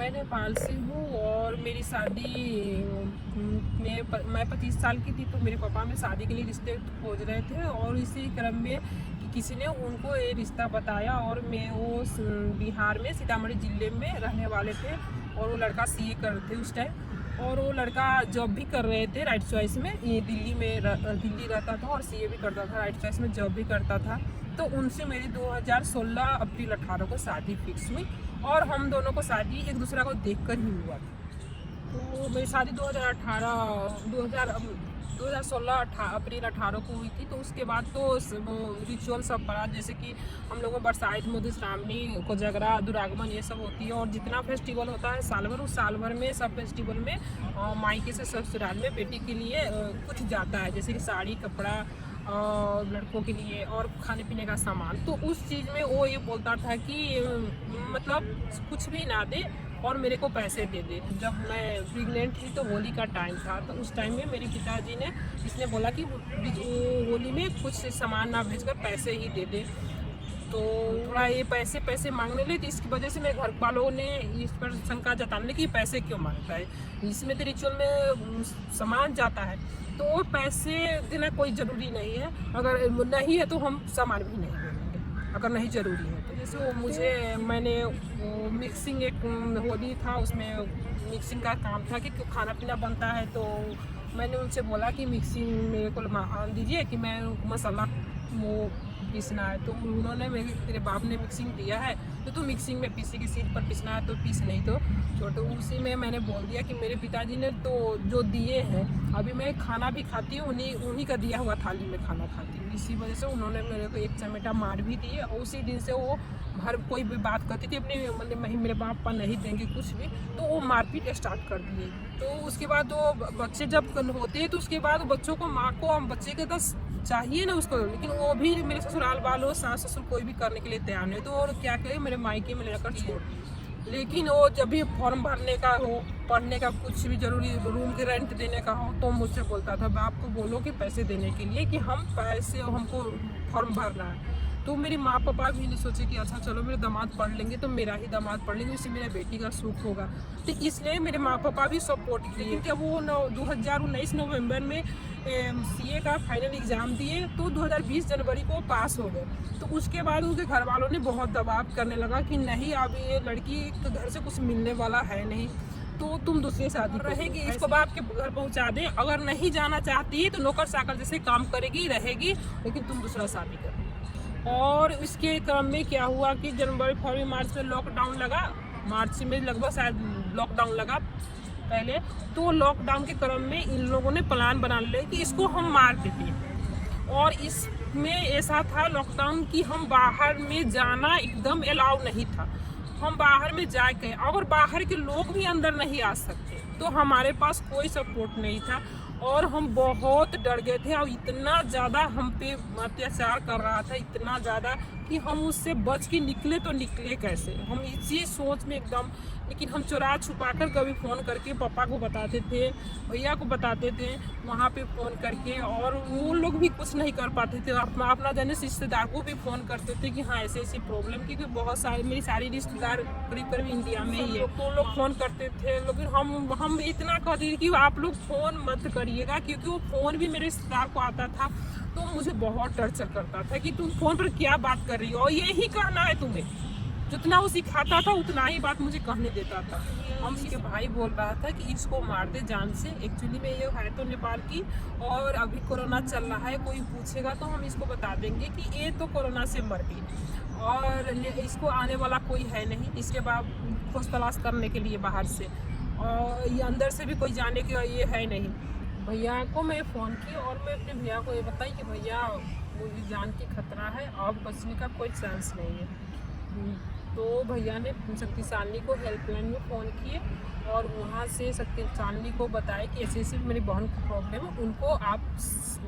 मैं नेपाल से हूँ और मेरी शादी मैं 25 साल की थी, तो मेरे पापा में शादी के लिए रिश्ते खोज रहे थे और इसी क्रम में किसी ने उनको ये रिश्ता बताया और मैं वो बिहार में सीतामढ़ी ज़िले में रहने वाले थे और वो लड़का सीए कर रहे थे उस टाइम और वो लड़का जॉब भी कर रहे थे राइट चॉइस में। ये दिल्ली रहता था और सीए भी करता था, राइट चॉइस में जॉब भी करता था। तो उनसे मेरी 2016 अप्रैल 18 को शादी फिक्स हुई और हम दोनों को शादी एक दूसरे को देखकर ही हुआ था। तो मेरी शादी 2016 अप्रैल 18 को हुई थी। तो उसके बाद तो रिचुअल सब पड़ा, जैसे कि हम लोगों बरसाइत, मधुश्रावणी, कोजगरा, दुरागमन ये सब होती है और जितना फेस्टिवल होता है साल भर, उस साल भर में सब फेस्टिवल में मायके से ससुराल में बेटी के लिए कुछ जाता है, जैसे कि साड़ी, कपड़ा और लड़कों के लिए और खाने पीने का सामान। तो उस चीज़ में वो ये बोलता था कि मतलब कुछ भी ना दे और मेरे को पैसे दे दे। जब मैं प्रेग्नेंट थी तो होली का टाइम था, तो उस टाइम में मेरे पिताजी ने इसने बोला कि होली में कुछ सामान ना भेजकर पैसे ही दे दे। तो थोड़ा ये पैसे मांगने लगे, तो इसकी वजह से मेरे घर वालों ने इस पर शंका जताने कि पैसे क्यों मांगता है, इसमें तो रिचुअल में सामान जाता है, तो वो पैसे देना कोई ज़रूरी नहीं है। अगर नहीं है तो हम सामान भी नहीं देंगे अगर नहीं ज़रूरी है तो। जैसे वो मैंने मिक्सिंग, एक होली था उसमें मिक्सिंग का काम था कि खाना पीना बनता है, तो मैंने उनसे बोला कि मिक्सिंग मेरे को आन दीजिए कि मैं मसाला वो पीसना है। तो उन्होंने मेरे बाप ने मिक्सिंग दिया है तो मिक्सिंग में पीसी की सीट पर पीसना है तो पीस, नहीं तो छोटे। उसी में मैंने बोल दिया कि मेरे पिताजी ने तो जो दिए हैं, अभी मैं खाना भी खाती हूँ उन्हीं का दिया हुआ थाली में खाना खाती हूँ। इसी वजह से उन्होंने मेरे को एक चमेटा मार भी दी और उसी दिन से वो हर कोई भी बात करती थी अपने मतलब मेरे बाप पर नहीं देंगे कुछ भी, तो वो मारपीट स्टार्ट कर दिए। तो उसके बाद वो बच्चे जब होते हैं तो उसके बाद बच्चों को, माँ को बच्चे के 10 चाहिए ना उसको, लेकिन वो भी मेरे ससुराल वालों, सास ससुर कोई भी करने के लिए तैयार नहीं। तो और क्या करें, मेरे मायके में लेकर छोड़। लेकिन वो जब भी फॉर्म भरने का हो, पढ़ने का कुछ भी जरूरी, रूम के रेंट देने का हो, तो मुझसे बोलता था बाप को बोलो कि पैसे देने के लिए कि हम पैसे हमको फॉर्म भरना है। तो मेरी माँ पापा भी नहीं सोचे कि अच्छा चलो मेरे दामाद पढ़ लेंगे तो मेरा ही दामाद पढ़ लेंगे, उससे मेरा बेटी का सुख होगा। तो इसलिए मेरे माँ पापा भी सपोर्ट किए। जब वो 2019 नवंबर में सीए का फाइनल एग्ज़ाम दिए तो 2020 जनवरी को पास हो गए। तो उसके बाद उनके घर वालों ने बहुत दबाव करने लगा कि नहीं, अब ये लड़की के घर से कुछ मिलने वाला है नहीं, तो तुम दूसरी शादी रहेगी, इसको बाप के घर पहुंचा दें। अगर नहीं जाना चाहती है तो नौकर चाकर जैसे काम करेगी, रहेगी, लेकिन तुम दूसरा शादी कर। और इसके क्रम में क्या हुआ कि जनवरी, फरवरी, मार्च में लॉकडाउन लगा। मार्च में लगभग शायद लॉकडाउन लगा पहले। तो लॉकडाउन के क्रम में इन लोगों ने प्लान बना लिया कि इसको हम मार देते। और इसमें ऐसा था लॉकडाउन कि हम बाहर में जाना एकदम अलाउ नहीं था। हम बाहर में जाके, अगर बाहर के लोग भी अंदर नहीं आ सकते, तो हमारे पास कोई सपोर्ट नहीं था और हम बहुत डर गए थे। और इतना ज़्यादा हम पे अत्याचार कर रहा था, इतना ज़्यादा कि हम उससे बच के निकले तो निकले कैसे, हम इसी सोच में एकदम। लेकिन हम चुरा छुपा कर कभी फ़ोन करके पापा को बताते थे, भैया को बताते थे वहाँ पे फ़ोन करके, और वो लोग भी कुछ नहीं कर पाते थे। अपना जाने रिश्तेदार को भी फ़ोन करते थे कि हाँ ऐसी ऐसी प्रॉब्लम, क्योंकि बहुत सारे मेरी सारी रिश्तेदार करीब करीब इंडिया में ही है, तो लोग फ़ोन करते थे। लेकिन हम इतना कहते थे कि आप लोग फ़ोन मत करिएगा, क्योंकि वो फ़ोन भी मेरे रिश्तेदार को आता था तो मुझे बहुत टर्चर करता था कि तुम फ़ोन पर क्या बात कर रही हो, और यही कहना है तुम्हें। जितना वो सिखाता था उतना ही बात मुझे कहने देता था। हम इसके भाई बोल रहा था कि इसको मार दे जान से। एक्चुअली में ये है तो नेपाल की, और अभी कोरोना चल रहा है, कोई पूछेगा तो हम इसको बता देंगे कि ये तो कोरोना से मर गई और इसको आने वाला कोई है नहीं। इसके बाद खोज तलाश करने के लिए बाहर से, और ये अंदर से भी कोई जाने के ये है नहीं। भैया को मैं फ़ोन की और मैं अपने भैया को ये बताई कि भैया मुझे जान की खतरा है, अब बचने का कोई चांस नहीं है। तो भैया ने शक्ति सालनी को हेल्पलाइन में फ़ोन किए और वहाँ से शक्ति सालनी को बताया कि ऐसे ऐसे मेरी बहन की प्रॉब्लम है, उनको आप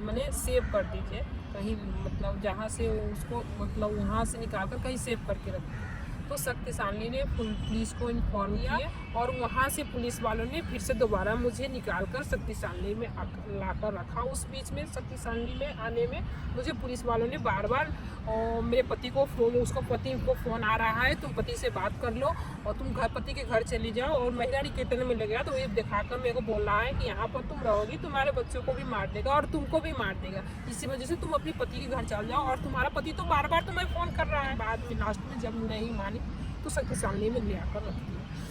मैंने सेव कर दीजिए कहीं, मतलब जहाँ से उसको मतलब वहाँ से निकाल कर कहीं सेव करके रखिए। तो शक्ति सालनी ने पुलिस को इन्फॉर्म किया और वहाँ से पुलिस वालों ने फिर से दोबारा मुझे निकाल कर शक्ति सालनी में ला कर रखा। उस बीच में शक्ति सालनी में आने में मुझे पुलिस वालों ने बार बार और मेरे पति को फ़ोन आ रहा है, तुम पति से बात कर लो और तुम पति के घर चली जाओ। और महिला निकेतन में ले गया तो ये दिखाकर मेरे को बोल रहा है कि यहाँ पर तुम रहोगी, तुम्हारे बच्चों को भी मार देगा और तुमको भी मार देगा, इसी वजह से तुम अपनी पति के घर चल जाओ। और तुम्हारा पति तो बार बार तुम्हें फ़ोन कर रहा है। बाद में लास्ट में जब नहीं मानी तो सबके सामने में ले आकर रख दिया।